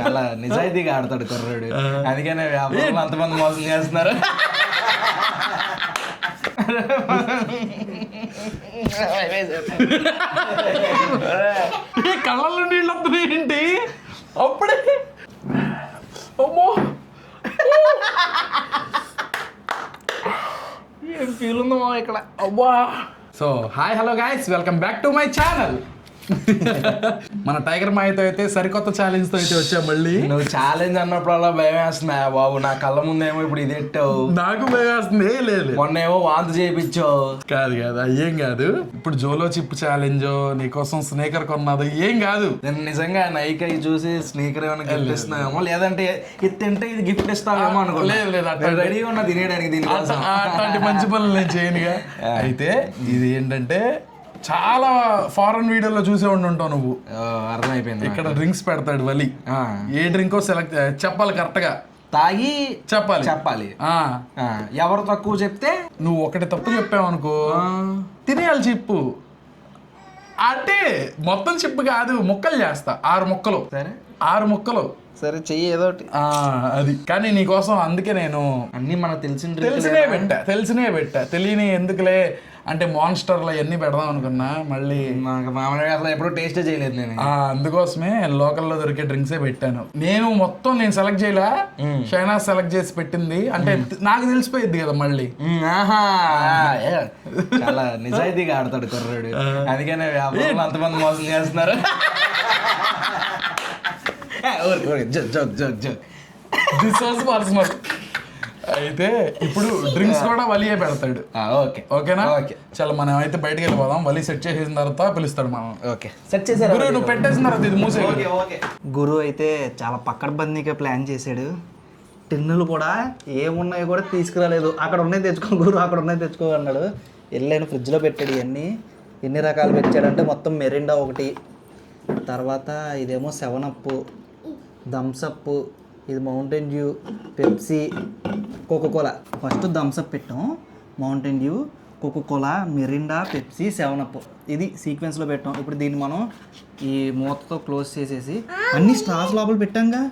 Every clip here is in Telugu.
చాలా నిజాయితీగా ఆడతాడు కుర్రాడు. అందుకనే వ్యాపారంలో అంతమంది మోసం చేస్తున్నారు. కళ్ళల్లో నీళ్ళు వస్తున్నాయి ఏంటి అప్పుడే? అమ్మో ఏం ఫీల్ ఉందో ఇక్కడ. అబ్బా. So hi hello guys, welcome back to my channel. మన టైగర్ మాయతో అయితే సరికొత్త ఛాలెంజ్ తో అయితే వచ్చా మళ్ళీ. నువ్వు ఛాలెంజ్ అన్నప్పుడల్లా భయం వేస్తున్నా బాబు. నా కళ్ళ ముందేమో ఇప్పుడు ఇది ఎట్టావు. నాకు భయం వేస్తుంది. లేదు మొన్నేమో వాంతి చేయించావు. కాదు కాదు అయ్యేం కాదు. ఇప్పుడు జోలో చిప్ ఛాలెంజ్, నీకోసం స్నేకర్ కొన్నది ఏం కాదు. నేను నిజంగా నైక్ అయి చూసి స్నీకర్ ఏమైనా గిఫ్ట్ ఇస్తున్నావేమో, లేదంటే ఇది తింటే ఇది గిఫ్ట్ ఇస్తావేమో అనుకో. లేదు లేదు అట్లా రెడీగా ఉన్నా తినేయడానికి దీని అట్లాంటి మంచి పనులు నేను చేయనుగా. అయితే ఇది ఏంటంటే చాలా ఫారెన్ వీడియోలో చూసే ఉంటావు నువ్వు. అర్థమైపోయింది. ఇక్కడ డ్రింక్స్ పెడతాడు వలి. ఏ డ్రింకో సెలెక్ట్ చెప్పాలి, కరెక్ట్ గా తాగి చెప్పాలి. ఎవరు తక్కువ చెప్తే నువ్వు ఒకటి తప్పు చెప్పావు అనుకో తినేయాలి చిప్పు. అంటే మొత్తం చిప్పు కాదు, ముక్కలు చేస్తా. 6 ముక్కలు. సరే 6 ముక్కలు. సరే చెయ్యి ఏదో ఒకటి. అది కానీ నీకోసం అందుకే నేను అన్ని మనకు తెలిసినే పెట్టా. తెలియని ఎందుకులే అంటే మాన్స్టర్లు అవన్నీ పెడదాం అనుకున్నా. మళ్ళీ మామూలుగా అసలు ఎప్పుడు టేస్టే చేయలేదు నేను. అందుకోసమే లోకల్లో దొరికే డ్రింక్సే పెట్టాను. నేను సెలెక్ట్ చేయలే, షైనాజ్ సెలెక్ట్ చేసి పెట్టింది. అంటే నాకు తెలిసిపోయింది కదా మళ్ళీ. చాలా నిజాయితీగా ఆడతాడు కుర్రాడు. అందుకనే వ్యాపారంలో అంతమంది మోసం చేస్తున్నారు. అయితే ఇప్పుడు డ్రింక్స్ కూడా వలియే పెడతాడు. ఓకేనా? చాలా మనం అయితే బయటకు వెళ్ళిపోదాం. వలి సెట్ చేసిన తర్వాత పిలుస్తాడు మనం. ఓకే సెట్ చేసారు. గురు నువ్వు పెట్టేసిన తర్వాత ఇది మూసే. గురు అయితే చాలా పక్కడబందీగా ప్లాన్ చేశాడు. టిన్నులు కూడా ఏమున్నాయో కూడా తీసుకురాలేదు. అక్కడ ఉన్నాయి తెచ్చుకో గురు, అక్కడ ఉన్నాయి తెచ్చుకో అన్నాడు. వెళ్ళాను ఫ్రిడ్జ్లో పెట్టాడు. ఇవన్నీ ఎన్ని రకాలు పెట్టాడంటే మొత్తం మెరిండా ఒకటి, తర్వాత ఇదేమో 7up, థమ్సప్, ఇది Mountain Dew, Pepsi, Coca Cola. First Thums Up పెట్టాం, Mountain Dew, Coca Cola, Mirinda, Pepsi, 7up. ఇది సీక్వెన్స్లో పెట్టాం. ఇప్పుడు దీన్ని మనం ఈ మూతతో క్లోజ్ చేసేసి అన్ని స్టార్స్ లోపల పెట్టాంగా.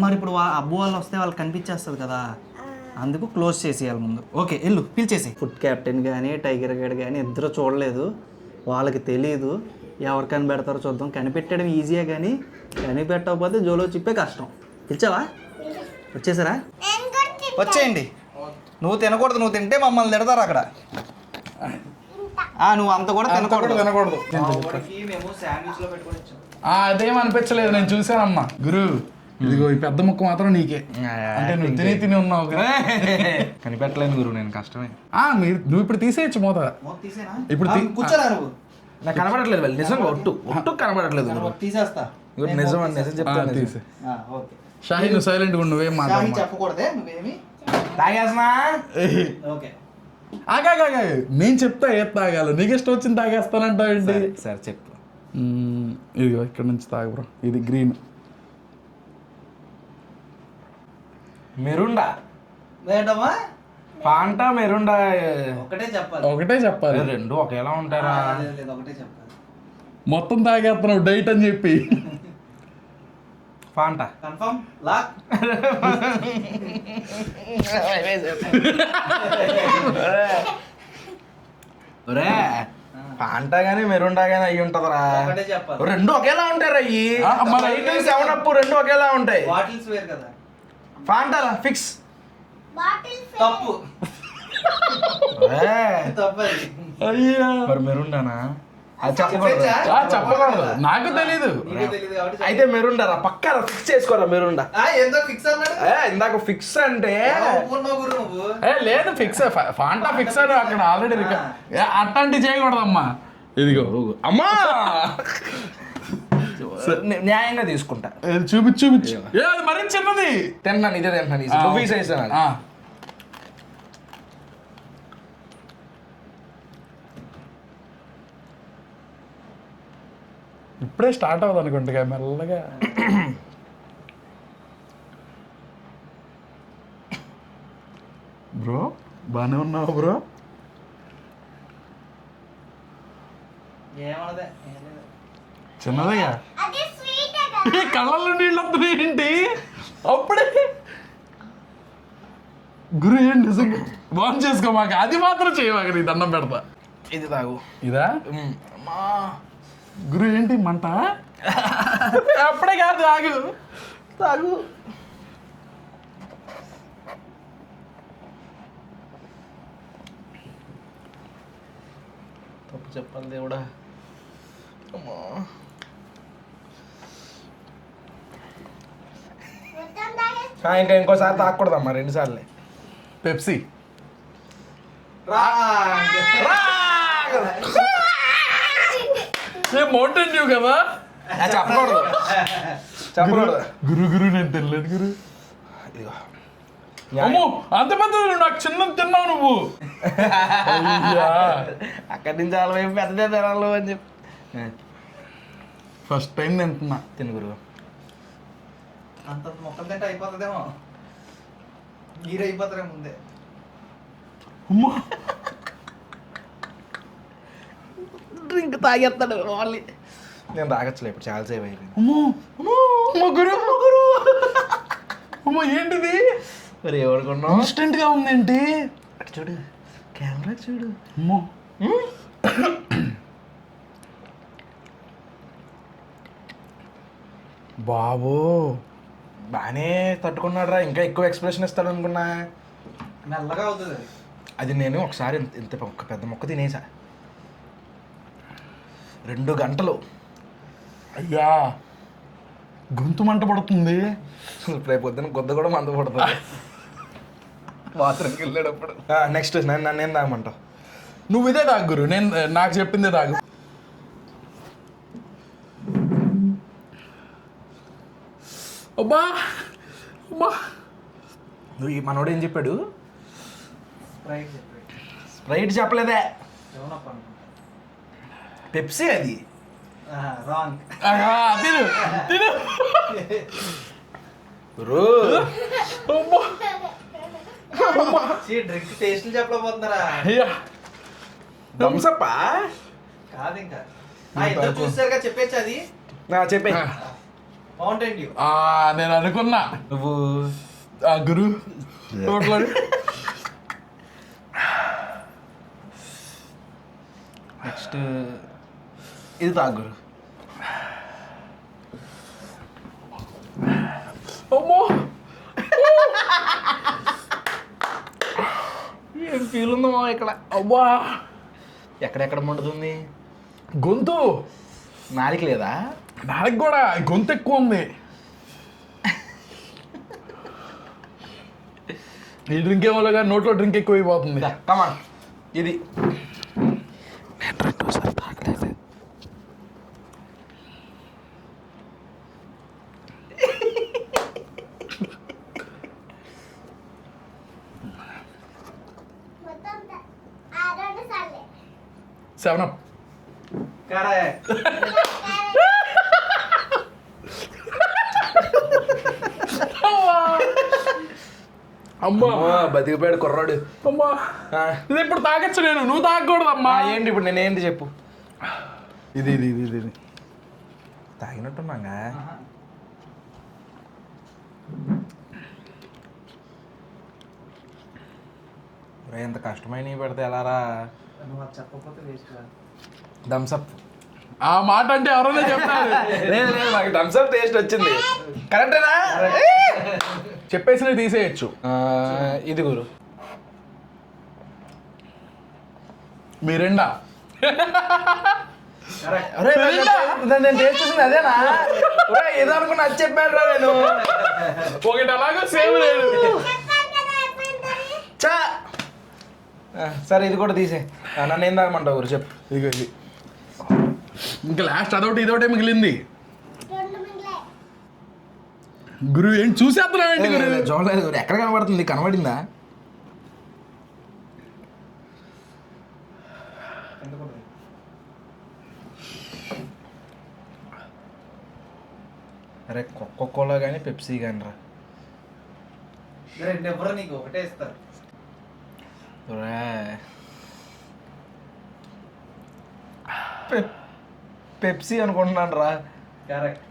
మరి ఇప్పుడు అబ్బు వాళ్ళు వస్తే వాళ్ళకి కనిపించేస్తుంది కదా, అందుకు క్లోజ్ చేసేయాలి ముందు. ఓకే వెళ్ళు పిలిచేసి. ఫుడ్ క్యాప్టెన్ కానీ టైగర్ గైడ్ కానీ ఇద్దరు చూడలేదు, వాళ్ళకి తెలియదు. ఎవరు కనిపెడతారో చూద్దాం. కనిపెట్టడం ఈజీయే కానీ కనిపెట్టకపోతే జోలో చిప్పే కష్టం. పిలిచావా? వచ్చేసారా? వచ్చేయండి. నువ్వు తినకూడదు, నువ్వు తింటే మమ్మల్ని తిడతారు అక్కడ. నువ్వు అంత కూడా తినకూడదు. అదేం అనిపించలేదు, నేను చూసానమ్మా. గురు ఇదిగో ఈ పెద్ద ముక్క మాత్రం నీకే. అంటే నువ్వు తిని ఉన్నావు కదా. కనిపెట్టలేను గురు, నేను కష్టమే. నువ్వు ఇప్పుడు తీసేయచ్చు మూత. ఇప్పుడు కూర్చోరా నువ్వు. నాకు కనబడట్లేదు వాళ్ళు, నిజంగా ఒట్టు కనబడట్లేదు. తీసేస్తా. నిజం చెప్తాను. తీసే. షాహీ నువ్వు సైలెంట్ గా నువ్వేం మాట్లాడు. చెప్పకూడదే నువ్వేమి. తాగేస్తున్నా. ఓకే ఆగా నేను చెప్తా ఏ తాగాలి, నీకు ఇష్టం వచ్చింది తాగేస్తానంటావు ఏంటి? సరే చెప్పు. ఇదిగో ఇక్కడ నుంచి తాగు బ్రో. ఇది గ్రీన్ మెరుండా. ఏంటమ్మా? ఫాంటా మెరుండా ఒకటే చెప్పాలి. రెండు ఒకేలా ఉంటారా? ఒకటే చెప్పాలి. మొత్తం తాగేస్తున్నావు డైట్ అని చెప్పి. Fanta confirm lock. ఒరే ఫాంటా గానీ మెరుండా గానీ అయ్యి ఉంటదరా. ఒకటే చెప్పాలి. రెండు ఒకేలా ఉంటారు అయ్యి. 7up రెండు ఒకేలా ఉంటాయి. బాటిల్స్ వేరు కదా. Fanta fix. తప్పు. అయ్యా మరి మెరుండానా? అది చెప్పకూడదు, నాకు తెలీదు. అయితే మెరుండారా? పక్కా ఫిక్స్ చేసుకోరా మెరుండా. ఏందో ఫిక్స్ అన్నాడు. ఇందాక ఫిక్స్ అంటే లేదు ఫిక్స్. ఫాంటా ఫిక్స్ అని అక్కడ ఆల్రెడీ అట్లాంటివి చేయకూడదమ్మా. ఇదిగో అమ్మా న్యాయంగా తీసుకుంటా. చూపించు. అది మరీ చిన్నది. తిన్నాను, ఇదే తింటాను. ఇప్పుడే స్టార్ట్ అవ్వదు అనుకుంటా మెల్లగా. బ్రో బాగానే ఉన్నావు బ్రో. చిన్నదయ్యా కళ్ళల్లో నీళ్ళు వస్తున్నాయి ఏంటి అప్పుడే గురు ఏం నిజంగా బాన్ చేసుకో మాకు అది మాత్రం చేయమాక నీ దండం పెడతా. ఇది తాగు. ఇదా అమ్మా గురు ఏంటి మంట అప్పుడే కాదు తాగు తాగు. తప్పు చెప్పాలి దేవుడా. అమ్మా ఇంకా ఇంకోసారి తాగకూడదమ్మా, 2 సార్లే. పెప్సీ ఏ మౌంటైన్ డ్యూ కదా చెప్పకూడదు చెప్పకూడదు. గురు గురు నేను తెలియదు గురు. ఇదిగో అమ్మో అంత పెద్ద నాకు చిన్న తిన్నావు నువ్వు. అయ్యా. అక్కడి నుంచి వాళ్ళ వైపు పెద్దదే తినాలి అని చెప్పి ఫస్ట్ టైం తింటున్నా. తిను గురువు. అంత మొక్కలు తింటే అయిపోతుందేమో, మీరు అయిపోతారే ముందే. అమ్మా డ్రింక్ తాగేస్తాడు వాళ్ళు. నేను తాగచ్చులే ఇప్పుడు, చాలాసేపు అయిపోయింది. అమ్మో అమ్మో గురు గురు అమ్మో ఏంటిది మరి ఎవరుకున్నావు? ఇన్స్టెంట్ గా ఉందేంటి? అటు చూడు, కెమెరా చూడు. అమ్మో బాబో బాగానే తట్టుకున్నాడు రా. ఇంకా ఎక్కువ ఎక్స్ప్రెషన్ ఇస్తాడు అనుకున్నా. మెల్లగా అవుతుంది అది. అది నేను ఒకసారి ఇంత ఒక్క పెద్ద మొక్క తినేసా. 2 గంటలు. అయ్యా గొంతు మంట పడుతుంది. రేపు పొద్దున కొద్ది కూడా మంద పడుతుంది బాత్రూమ్కి వెళ్ళేటప్పుడు. నెక్స్ట్ నన్ను ఏం తాగమంటావు? నువ్వు ఇదే తాగు గురు, నేను నాకు చెప్పిందే తాగు. అబ్బా అబ్బా నువ్వు ఈ మనోడు ఏం చెప్పాడు? స్ప్రైట్ చెప్పండి. స్ప్రైట్ చెప్పలేదే, సెవెనప్ అనుకుంటా. పెప్సీ అది. రాంగ్. తిను తిను. గురు అమ్మా డ్రింక్ టేస్ట్లు చెప్పలేకపోతున్నారా? అయ్యా థమ్సప్పా? కాదు ఇంకా ఇద్దరు చూసారుగా చెప్పేచ్చు అది. చెప్పే. Mountain Dew. నేను అనుకున్నా నువ్వు గురు టోటల్ నెక్స్ట్ ఇది తాగు గురు. అమ్మో ఏం ఫీల్ ఉందో ఇక్కడ. అబ్బా ఎక్కడెక్కడ మండుతుంది? గొంతు నాలిక లేదా? నాకు కూడా గొంతు ఎక్కువ ఉంది. ఈ డ్రింక్ ఏమో కానీ నోట్లో డ్రింక్ ఎక్కువ అయిపోతుంది. కమాన్ ఇది. నేను 2 సార్లు తాగలేదు. సెవెనప్. కరెక్ట్. అమ్మా బతికిపోయాడు కుర్రాడు. అమ్మా ఇది ఇప్పుడు తాగొచ్చు నేను, నువ్వు తాగకూడదమ్మా. ఏంటి ఇప్పుడు నేను ఏంటి చెప్పు? ఇది ఇది ఇది ఇది తాగినట్టున్నాగా. ఎంత కష్టమైన పెడితే ఎలారా? నువ్వు అది చెప్పకపోతే వేస్ట్ కాదు. థమ్సప్. ఆ మాట అంటే ఎవరైనా చెప్తారు. లేదు లేదు, నాకు థమ్సప్ టేస్ట్ వచ్చింది. కరెక్టేనా? చెప్పేసి తీసేయచ్చు. ఇది గురు. మీరెండా నేను టేస్ట్ చూసింది అదేనా? ఏదో అనుకున్నా అది చెప్పాను రా నేను. ఒకటి అలాగో సేమ్ లేదు. చా సరే ఇది కూడా తీసే. నన్ను ఏం తాగమంటావు గురు చెప్పు. ఇదిగో ఇది ఇంకా లాస్ట్ అదొకటి ఇదొకటి మిగిలింది. గురు ఏంటి చూసేస్తున్నావు ఏంటి గురు? చూడలేదు గురు. ఎక్కడ కనబడుతుంది? కనబడిందా? అరే కోకోకోలా కానీ పెప్సీ కానీ రా. రెండు ఎవరు నీకు ఒకటే ఇస్తారు. పెప్సీ అనుకుంటున్నాను రా. కరెక్ట్.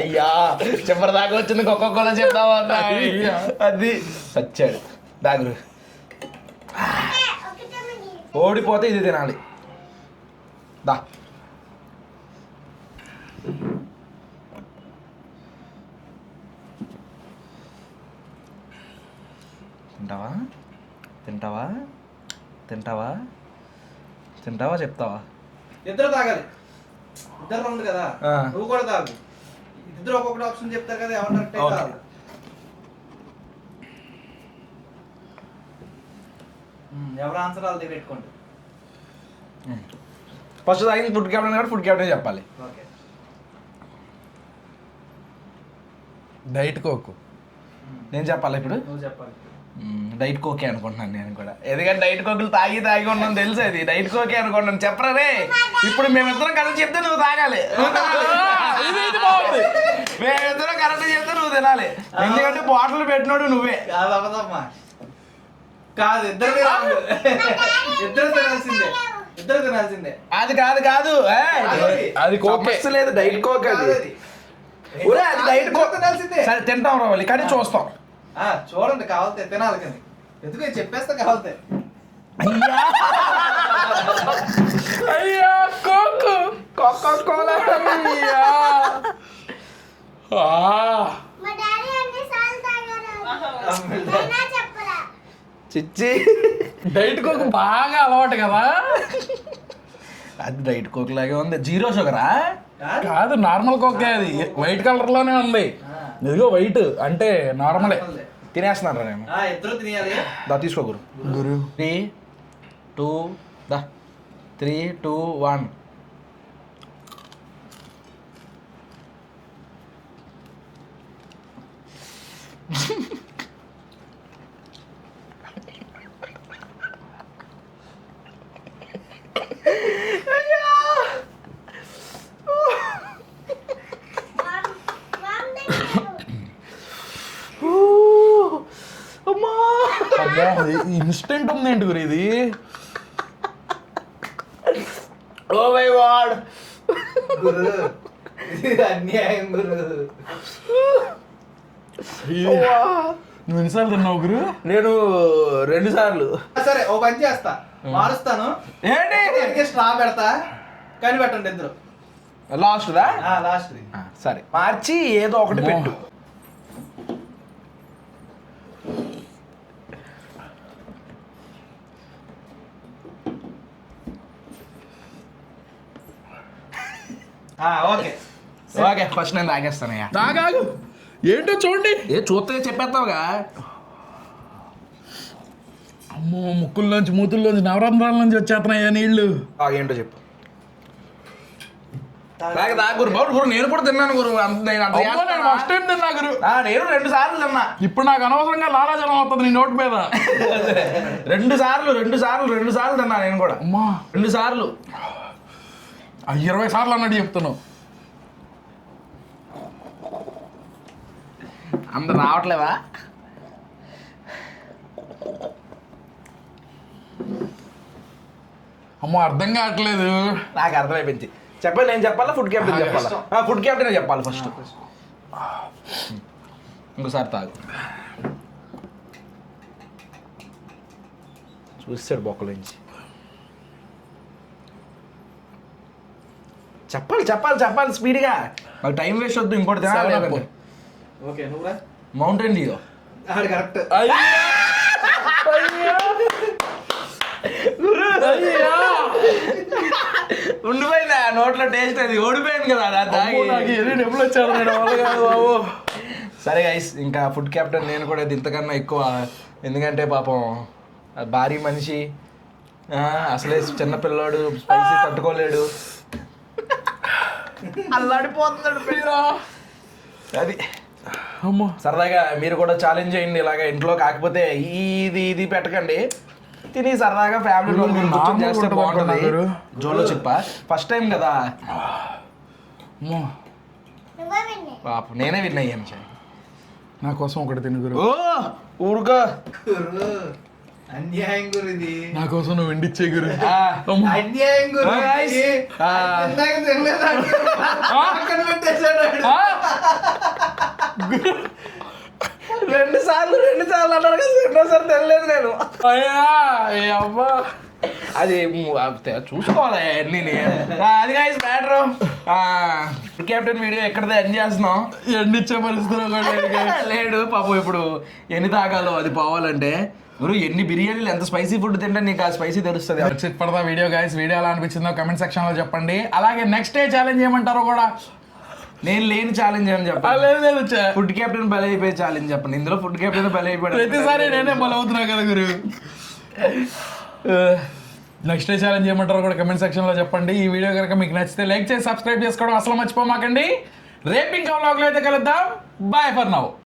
అయ్యా చివరి దాకా వచ్చింది ఒక్కొక్కలో చెప్తావా అది వచ్చాడు దాగురు. ఓడిపోతే ఇది తినాలి. దా తింటావా తింటావా తింటావా తింటావా చెప్తావా? ఇద్దరు తాగాలి. ఇద్దరు ఉంది కదా, ఆ. నువ్వు కూడా తాగు. ఇద్దరు ఒక్కొక్కటి ఆప్షన్ చెప్తారు కదా, ఎవరు కరెక్ట్ ఓకే. కాదు. ఎవరు ఆన్సర్ వాళ్ళది పెట్టుకోండి. ఫస్ట్ తాగింది ఫుడ్ క్యాప్టెన్ కాబట్టి ఫుడ్ క్యాప్టెన్ చెప్పాలి. ఓకే. Diet coke. నేను చెప్పాలి ఇప్పుడు. నువ్వు చెప్పాలి. డైట్ కోకే అనుకుంటున్నాను నేను కూడా, ఎందుకంటే డైట్ కోకులు తాగి ఉన్నాను తెలుసు. అది డైట్ కోకే అనుకుంటున్నాను. చెప్పరా రే, ఇప్పుడు మేమిద్దరం కరెక్ట్ చెప్తే నువ్వు తాగాలి. మేమిద్దరం కరెక్ట్ చెప్తే నువ్వు తినాలి, ఎందుకంటే బాటిల్ పెట్టినోడు నువ్వే. కాదు అవ్వదమ్మా, కాదు ఇద్దరు తినాలి. ఇద్దరు తినాల్సిందే, ఇద్దరు తినాల్సిందే. అది కాదు కాదు అది కోకే. సమస్య లేదు, డైట్ కోక్ అది. కాదు అది. ఒరే, అది డైట్ కోక్. తినాల్సిందే. సరే తింటాం రావాలి కానీ చూస్తాం. చూడండి కావాలితే తినాలి, కానీ ఎందుకు చెప్పేస్తా కావాలితే. అయ్యా కోక్ కోకా కోలా. చిచ్చి డైట్ కోక్ బాగా అలవాటు కదా. అది డైట్ కోక్ లాగే ఉంది. జీరో షుగరా? కాదు నార్మల్ కోకే, అది వైట్ కలర్ లోనే ఉంది. ఇదిగో వైట్ అంటే నార్మలే. తినేస్తున్నారా నేను? ఇద్దరు తినేయాలి. దా తీసుకో గురు. గురు 3 2 దా 3 2 1. ఇన్స్టెంట్ ఉందేంటి గురు ఇది? ఓ మై గాడ్ గురు ఇది అన్యాయం గురు. నువ్వు ఎన్నిసార్లు తిన్నావు గురు? నేను 2 సార్లు. సరే ఓ పని చేస్తా, మారుస్తాను. ఏంటి స్ట్రా పెడతా, కానీ పెట్టండి ఇద్దరు. లాస్ట్ దా? లాస్ట్. సరే మార్చి ఏదో ఒకటి పెట్టు. ఓకే ఓకే ఫస్ట్ నేను తాగేస్తానయ్యా. తాగాగు, ఏంటో చూడండి. చూస్తే చెప్పేస్తావుగా. అమ్మో, ముక్కుల్లోంచి మూతుల్లోంచి నవరంధ్రాల నుంచి వచ్చేస్తున్నాయా నీళ్ళు. ఏంటో చెప్పు. గురు బాబు గురు, నేను కూడా తిన్నాను గురు. ఫస్ట్ టైం తిన్నా గురు. నేను 2 సార్లు తిన్నా. ఇప్పుడు నాకు అనవసరంగా లాలాజలం అవుతుంది నీ నోటి మీద. 2 సార్లు తిన్నా నేను కూడా. అమ్మా 2 సార్లు. 20 సార్లు అన్నట్టు చెప్తున్నావు. అంత రావట్లేవా? అమ్మో అర్థం కావట్లేదు. నాకు అర్థమైపోయింది. చెప్పండి, నేను చెప్పాలా ఫుడ్ క్యాప్టెన్ చెప్పాలా? ఫుడ్ క్యాప్టెన్ చెప్పాలి ఫస్ట్. ఇంకోసారి తాగు. చూస్తాడు బొక్కలోంచి. చెప్పాలి స్పీడ్గా, నాకు టైం వేస్ట్ వద్దు. ఇంకోటి తినాలి. ఓకే నువ్వురా. Mountain Dew. ఆడు కరెక్ట్. ఉండిపోయిందా నోట్లో టేస్ట్? అది ఓడిపోయింది కదా. ఎప్పుడు వచ్చారు. సరే గైస్, ఇంకా ఫుడ్ క్యాప్టెన్ నేను కూడా ఇంతకన్నా ఎక్కువ. ఎందుకంటే పాపం భారీ మనిషి, అసలే చిన్నపిల్లాడు, స్పైసీ తట్టుకోలేడు, అల్లాడిపోతున్నాడు పేరు. అది అమ్మో సరదాగా మీరు కూడా ఛాలెంజ్ చేయండి ఇలాగా ఇంట్లో. కాకపోతే ఇది పెట్టకండి, తిని సరదాగా ఫ్యామిలీలో కూర్చొని చేస్తే బాగుంటుంది. జోలో చెప్ప ఫస్ట్ టైం కదా. పాప నేనే విన్ అయ్యాను. నా కోసం ఒకటి తిను గురు. ఓ ఊరుకో. అన్యాయం గురు ఇది. నా కోసం నువ్వు ఎండిచ్చే గురు అన్యాయం గురు Ah, guys. ఇది. ఇందాక తినలేదంటే పక్కన పెట్టేశాడు వాడు. రెండు సార్లు అన్నారు కదా, రెండోసారి తెలియలేదు నేను. అవ్వా అది చూసుకోవాలి అన్నీ. అది కాదు మ్యాటర్. కెప్టెన్ వీడియో ఎక్కడిదే ఎండ్ చేస్తున్నాం. ఎండిచ్చే పరిస్థితిలో కూడా లేడు పాపం. ఇప్పుడు ఎన్ని తాగాలో అది పోవాలంటే గురు ఎన్ని బిర్యానీలు ఎంత స్పైసీ ఫుడ్ తింటే నీకు ఆ స్పైసీ తెలుస్తుంది. ఇప్పటిదా వీడియో గైస్, వీడియో ఎలా అనిపించిందో కమెంట్ సెక్షన్ లో చెప్పండి. అలాగే నెక్స్ట్ డే ఛాలెంజ్ ఏమంటారో కూడా. నేను లేని ఛాలెంజ్ అని చెప్పాలి. లేదు ఫుడ్ కెప్టెన్ బలి అయిపోయి ఛాలెంజ్ చెప్పండి. ఇందులో ఫుడ్ కెప్టెన్ బలి అయిపోయాడు. ప్రతిసారి నేనే బలవుతున్నా కదా గురు. నెక్స్ట్ డే ఛాలెంజ్ ఏమంటారో కూడా కమెంట్ సెక్షన్ లో చెప్పండి. ఈ వీడియో కనుక మీకు నచ్చితే లైక్ చేసి సబ్స్క్రైబ్ చేసుకోవడం అసలు మర్చిపోమాకండి. రేపు ఇంకా వ్లాగ్లో అయితే కలుద్దాం. Bye for now.